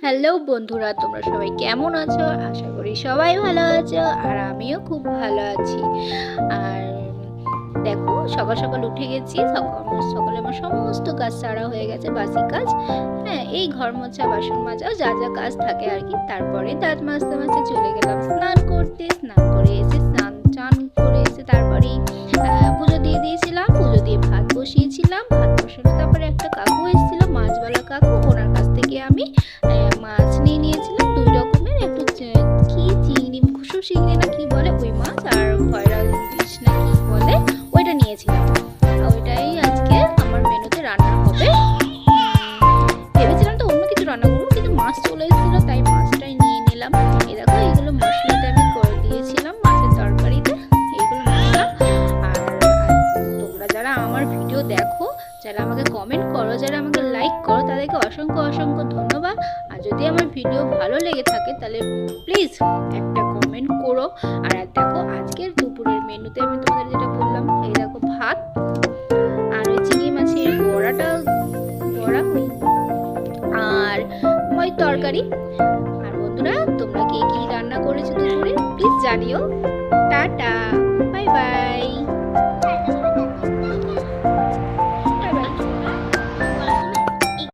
Hello বন্ধুরা, তোমরা সবাই কেমন আছো? আশা করি সবাই ভালো আছো, আর আমিও খুব ভালো আছি। আর দেখো, সকাল সকাল উঠে গেছি। সকালে আমার সমস্ত কাজ সারা হয়ে গেছে, বাসি কাজ। হ্যাঁ, এই ঘর মোছা, বাসন মাজা, যা যা কাজ থাকে আর কি। তারপরে দাঁত মাজতে মাজতে চলে গেলাম স্নান করতে। স্নান করে এসে চান করে এসে তারপরেই পুজো দিয়ে দিয়েছিলাম। পুজো দিয়ে ভাত বসিয়েছিলাম। ভাত বসানো, তারপরে একটা কাকু এসেছিল, মাছওয়ালা কাকু। ওনার কাছ থেকে আমি মাছ নিয়ে নিয়েছিলাম দুই রকমের। একটু কি চিংড়ি, ঘুষু চিংড়ি না কি বলে ওই মাছ, আর খয়রা ইলিশ না কি বলে ওইটা নিয়েছিলাম। ওইটাই আজকে আমার মেনুতে রান্না হবে। ভেবেছিলাম তো অন্য কিছু রান্না করবো, কিন্তু মাছ চলে এসেছিল, তাই মাছটাই নিয়ে নিলাম। এই দেখো, এইগুলো মশলাটা আমি করে দিয়েছিলাম মাছের তরকারিতে। এইগুলো মশলা। আর তোমরা যারা আমার ভিডিও দেখো, যারা আমাকে কমেন্ট করো, যারা আমাকে লাইক করো, তাদেরকে অসংখ্য অসংখ্য ধন্যবাদ। আর যদি আমার ভিডিও ভালো লেগে থাকে তাহলে প্লিজ একটা কমেন্ট করো। আর দেখো, আজকের দুপুরের মেনুতে আমি তোমাদের যেটা বললাম, এই দেখো ভাত আর ওই চিংড়ি মাছের বড়া, আর ওই তরকারি। আর বন্ধুরা, তোমরা কে কি রান্না করেছো দুপুরে প্লিজ জানিও। টাটা।